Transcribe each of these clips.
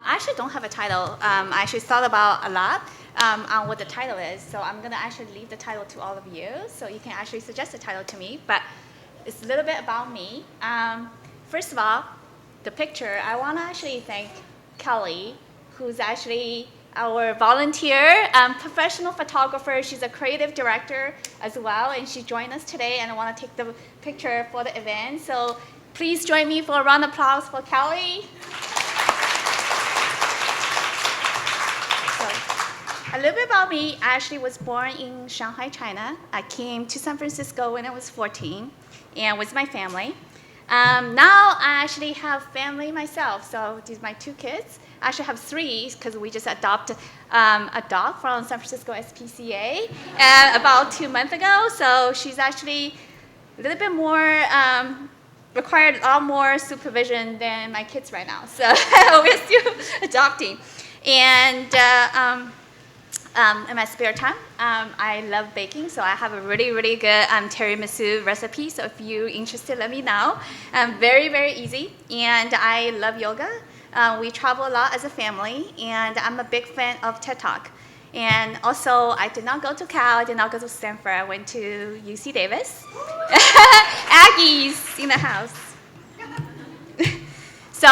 I actually don't have a title. I actually thought about a lot on what the title is. So I'm going to actually leave the title to all of you. So you can actually suggest a title to me. But it's a little bit about me. First of all, the picture, I want to actually thank Kelly, who's actually our volunteer professional photographer. She's a creative director as well, and she joined us today, and I want to take the picture for the event. So please join me for a round of applause for Kelly. So, a little bit about me. I actually was born in Shanghai, China. I came to San Francisco when I was 14 and with my family. Now I actually have family myself, so these are my 2 kids. I actually have 3 because we just adopted a dog from San Francisco SPCA about 2 months ago. So she's actually a little bit more, required a lot more supervision than my kids right now. So we're still adopting. And in my spare time, I love baking, so I have a really, really good tiramisu recipe. So if you're interested, let me know. Very, very easy. And I love yoga. We travel a lot as a family, and I'm a big fan of TED Talk. And also, I did not go to Cal, I did not go to Stanford. I went to UC Davis. Aggies in the house. So,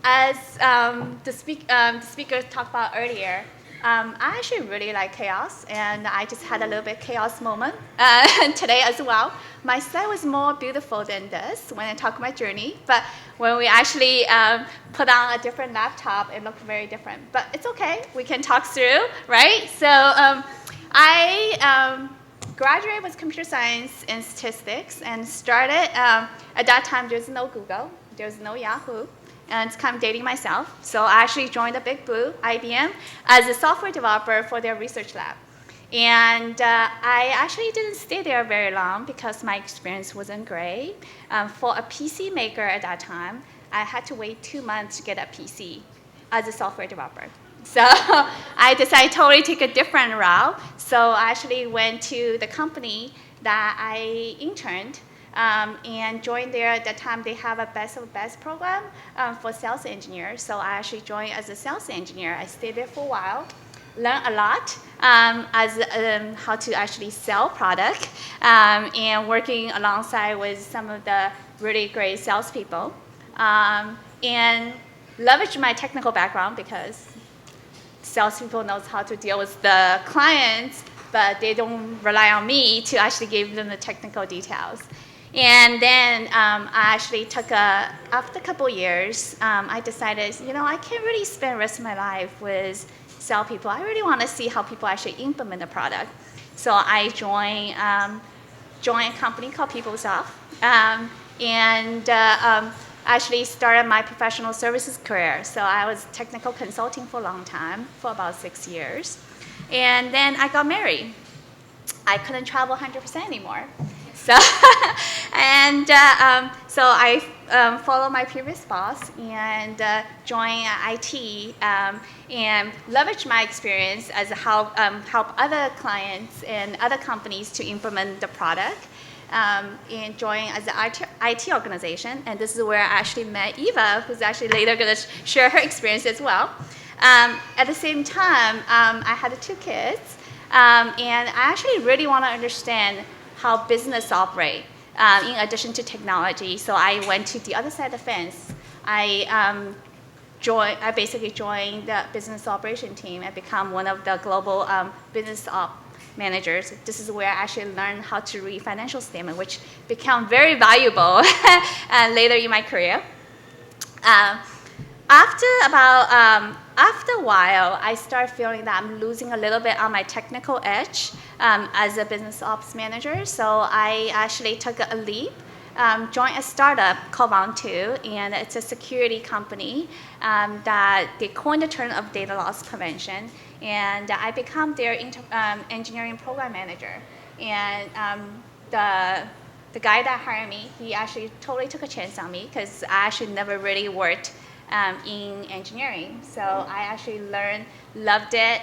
as the speaker talked about earlier, I actually really like chaos, and I just had a little bit chaos moment today as well. My set was more beautiful than this when I talk my journey, but when we actually put on a different laptop, it looked very different. But it's okay, we can talk through, right? So I graduated with computer science and statistics and started, at that time there's no Google, there's no Yahoo. And it's kind of dating myself. So I actually joined the Big Blue, IBM, as a software developer for their research lab. And I actually didn't stay there very long because my experience wasn't great. For a PC maker at that time, I had to wait 2 months to get a PC as a software developer. So I decided to totally take a different route. So I actually went to the company that I interned and joined there. At that time, they have a best of best program for sales engineers. So I actually joined as a sales engineer. I stayed there for a while, learned a lot as how to actually sell product, and working alongside with some of the really great salespeople, and leverage my technical background because salespeople knows how to deal with the clients, but they don't rely on me to actually give them the technical details. And then I actually took after a couple years, I decided, I can't really spend the rest of my life with sell people. I really want to see how people actually implement the product. So I joined a company called PeopleSoft, and actually started my professional services career. So I was technical consulting for a long time, for about 6 years. And then I got married. I couldn't travel 100% anymore. So, and so I followed my previous boss and joined IT and leveraged my experience as help other clients and other companies to implement the product. And joined as an IT organization, and this is where I actually met Eva, who's actually later going to share her experience as well. At the same time, I had 2 kids, and I actually really want to understand how business operate in addition to technology. So I went to the other side of the fence. I basically joined the business operation team and become one of the global business op managers. This is where I actually learned how to read financial statement, which became very valuable later in my career. After a while, I started feeling that I'm losing a little bit on my technical edge as a business ops manager. So I actually took a leap, joined a startup called Vound2, and it's a security company that they coined the term of data loss prevention. And I become their engineering program manager. And the guy that hired me, he actually totally took a chance on me because I actually never really worked in engineering. So I actually loved it,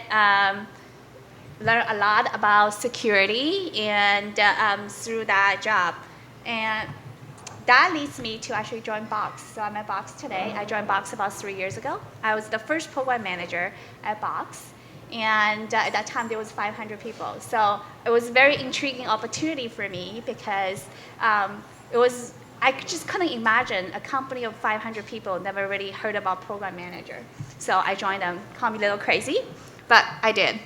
learned a lot about security and through that job. And that leads me to actually join Box. So I'm at Box today. I joined Box about 3 years ago. I was the first program manager at Box. And at that time, there was 500 people. So it was a very intriguing opportunity for me because I just couldn't imagine a company of 500 people never really heard about program manager. So I joined them. Call me a little crazy, but I did.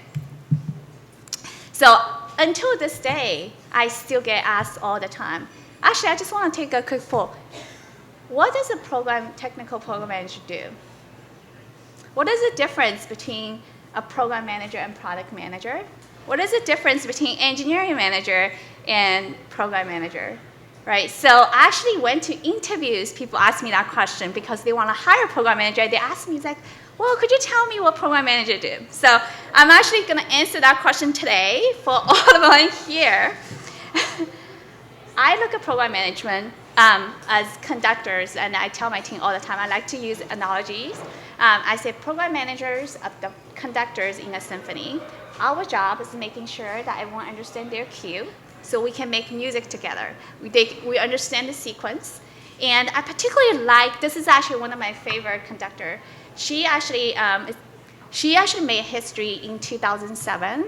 So until this day, I still get asked all the time. Actually, I just want to take a quick poll. What does a technical program manager do? What is the difference between a program manager and product manager? What is the difference between engineering manager and program manager? Right? So I actually went to interviews. People ask me that question because they want to hire a program manager. They ask me, like, well, could you tell me what program manager do? So I'm actually going to answer that question today for all of one here. I look at program management as conductors, and I tell my team all the time, I like to use analogies. I say program managers are the conductors in a symphony. Our job is making sure that everyone understands their cue so we can make music together. We understand the sequence. And I particularly like, this is actually one of my favorite conductor. She actually made history in 2007,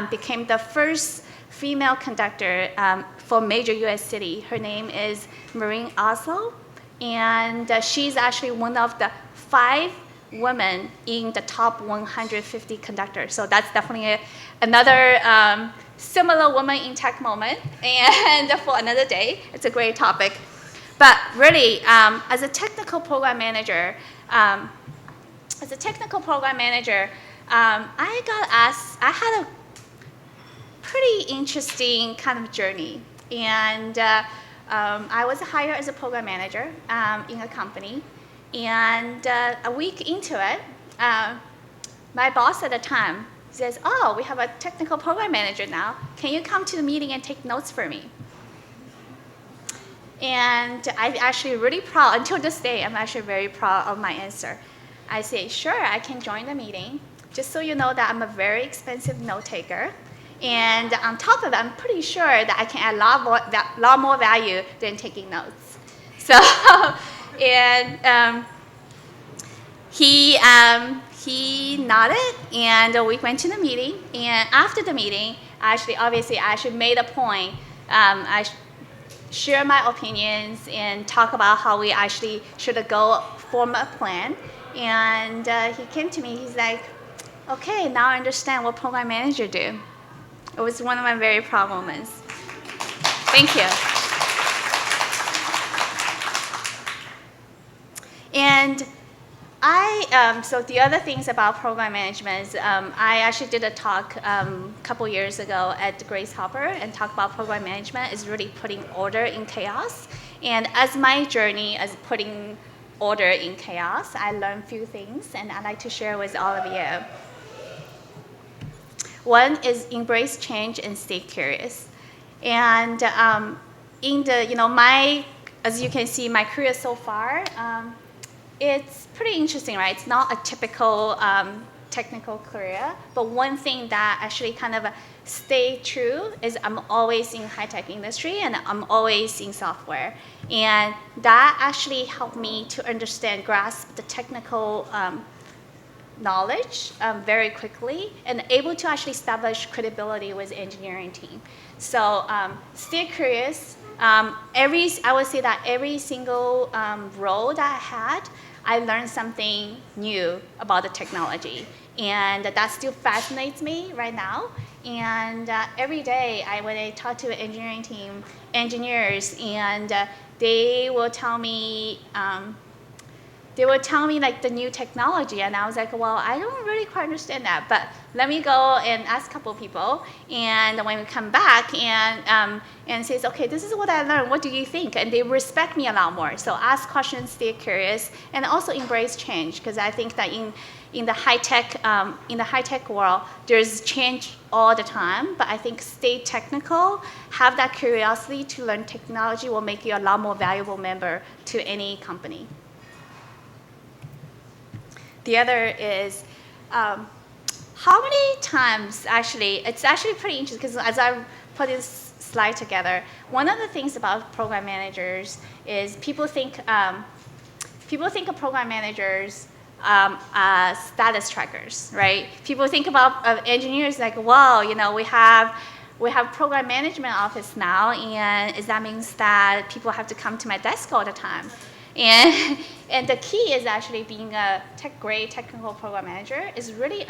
became the first female conductor for major US city. Her name is Maureen Oslo, and she's actually one of the 5 women in the top 150 conductors. So that's definitely another similar woman in tech moment, and for another day. It's a great topic. But really, as a technical program manager, I got asked, I had a pretty interesting kind of journey. And I was hired as a program manager in a company. And a week into it, my boss at the time says, oh, we have a technical program manager now. Can you come to the meeting and take notes for me? And I'm actually really proud. Until this day, I'm actually very proud of my answer. I say, sure, I can join the meeting. Just so you know that I'm a very expensive note taker. And on top of that, I'm pretty sure that I can add a lot more value than taking notes. So, and he nodded, and we went to the meeting. And after the meeting, I actually made a point. I share my opinions and talk about how we actually should go form a plan. And he came to me, he's like, okay, now I understand what program manager do. It was one of my very proud moments. Thank you. And so the other things about program management is I actually did a talk a couple years ago at Grace Hopper and talked about program management is really putting order in chaos. And as my journey as putting order in chaos, I learned a few things, and I'd like to share with all of you. One is embrace change and stay curious. And in the, as you can see, my career so far, it's pretty interesting, right? It's not a typical technical career, but one thing that actually kind of stay true is I'm always in high-tech industry and I'm always in software. And that actually helped me to grasp the technical knowledge very quickly and able to actually establish credibility with engineering team. So stay curious. I would say that every single role that I had, I learned something new about the technology. And that still fascinates me right now. And every day when I talk to an engineers, and they will tell me like the new technology, and I was like, well, I don't really quite understand that, but let me go and ask a couple people, and when we come back and says, okay, this is what I learned, what do you think? And they respect me a lot more. So ask questions, stay curious, and also embrace change, because I think that in the high tech world, there's change all the time, but I think stay technical, have that curiosity to learn technology will make you a lot more valuable member to any company. The other is how many times, it's actually pretty interesting, because as I put this slide together. One of the things about program managers is people think of program managers as status trackers, right? People think about engineers like, wow, we have program management office now, and that means that people have to come to my desk all the time. And the key is actually being a great technical program manager is really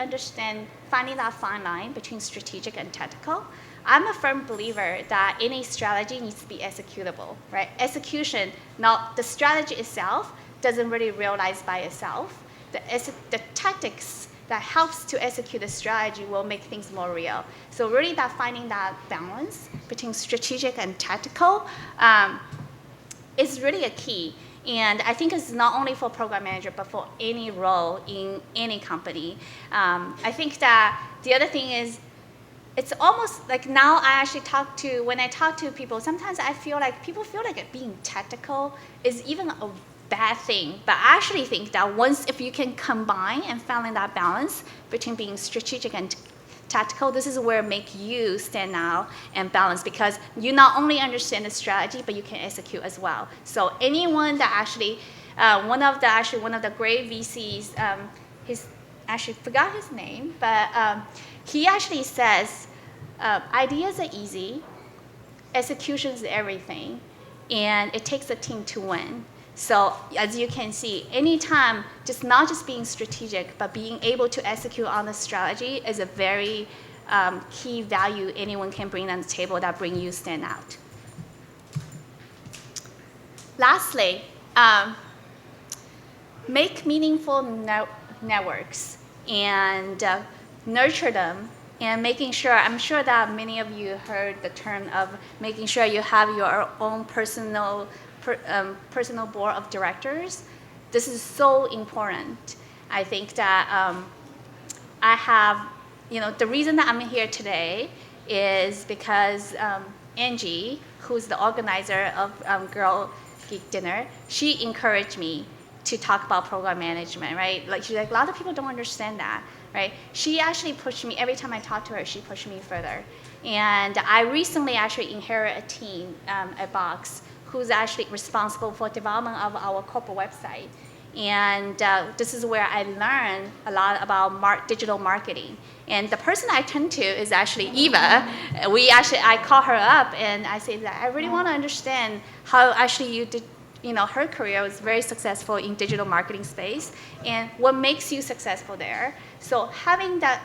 finding that fine line between strategic and technical. I'm a firm believer that any strategy needs to be executable, right? Execution, not the strategy itself, doesn't really realize by itself. The tactics that helps to execute the strategy will make things more real. So really finding that balance between strategic and tactical is really a key. And I think it's not only for program manager, but for any role in any company. I think that the other thing is, it's almost like now when I talk to people, sometimes I feel like people feel like being technical is even a bad thing. But I actually think that if you can combine and find that balance between being strategic and tactical, this is where make you stand out and balance, because you not only understand the strategy, but you can execute as well. So anyone that actually, one of the great VCs, actually forgot his name, but he actually says, ideas are easy, execution is everything, and it takes a team to win. So as you can see, anytime, not just being strategic, but being able to execute on the strategy is a very key value anyone can bring on the table that bring you stand out. Lastly, make meaningful networks and nurture them, and making sure, I'm sure that many of you heard the term of making sure you have your own personal board of directors. This is so important. I think that I have, the reason that I'm here today is because Angie, who's the organizer of Girl Geek Dinner, she encouraged me to talk about program management, right? Like, she's like, a lot of people don't understand that, right? She actually pushed me, every time I talk to her, she pushed me further. And I recently actually inherited a team at Box who's actually responsible for development of our corporate website. And this is where I learned a lot about digital marketing. And the person I turn to is actually Eva. I call her up and I say that I really want to understand how actually you did, her career was very successful in digital marketing space, and what makes you successful there. So having that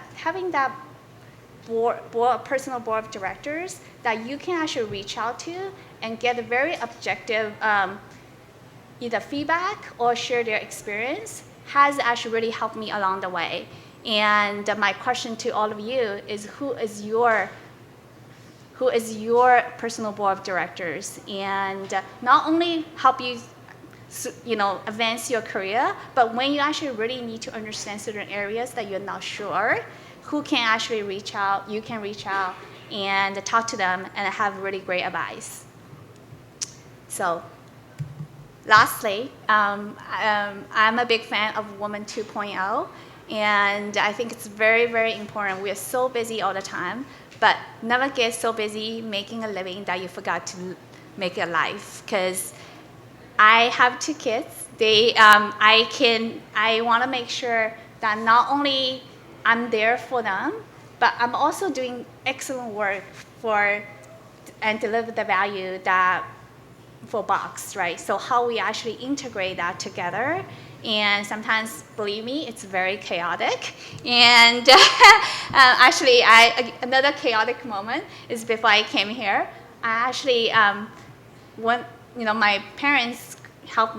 personal board of directors that you can actually reach out to and get a very objective either feedback or share their experience has actually really helped me along the way. And my question to all of you is, who is your personal board of directors, and not only help you advance your career, but when you actually really need to understand certain areas that you're not sure, who can actually reach out, you can reach out and talk to them and have really great advice. So lastly, I'm a big fan of Woman 2.0, and I think it's very, very important. We are so busy all the time, but never get so busy making a living that you forgot to make a life. Because I have 2 kids. I want to make sure that not only I'm there for them, but I'm also doing excellent work and deliver the value for Box, right? So how we actually integrate that together. And sometimes, believe me, it's very chaotic. And actually, another chaotic moment is before I came here. I actually, my parents was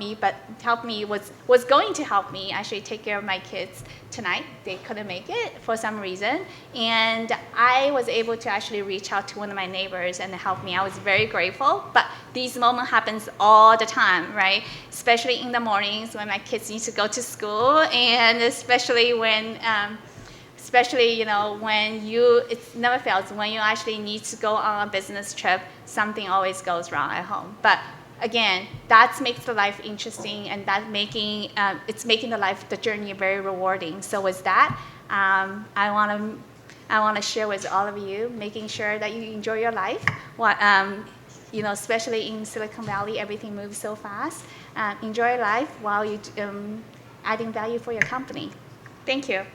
going to help me actually take care of my kids tonight. They couldn't make it for some reason, and I was able to actually reach out to one of my neighbors and help me. I was very grateful. But these moments happens all the time, right? Especially in the mornings when my kids need to go to school, and especially when it never fails when you actually need to go on a business trip, something always goes wrong at home. But again, that makes the life interesting, and it's making the journey very rewarding. So with that, I want to I want to share with all of you, making sure that you enjoy your life. Especially in Silicon Valley, everything moves so fast. Enjoy life while you adding value for your company. Thank you.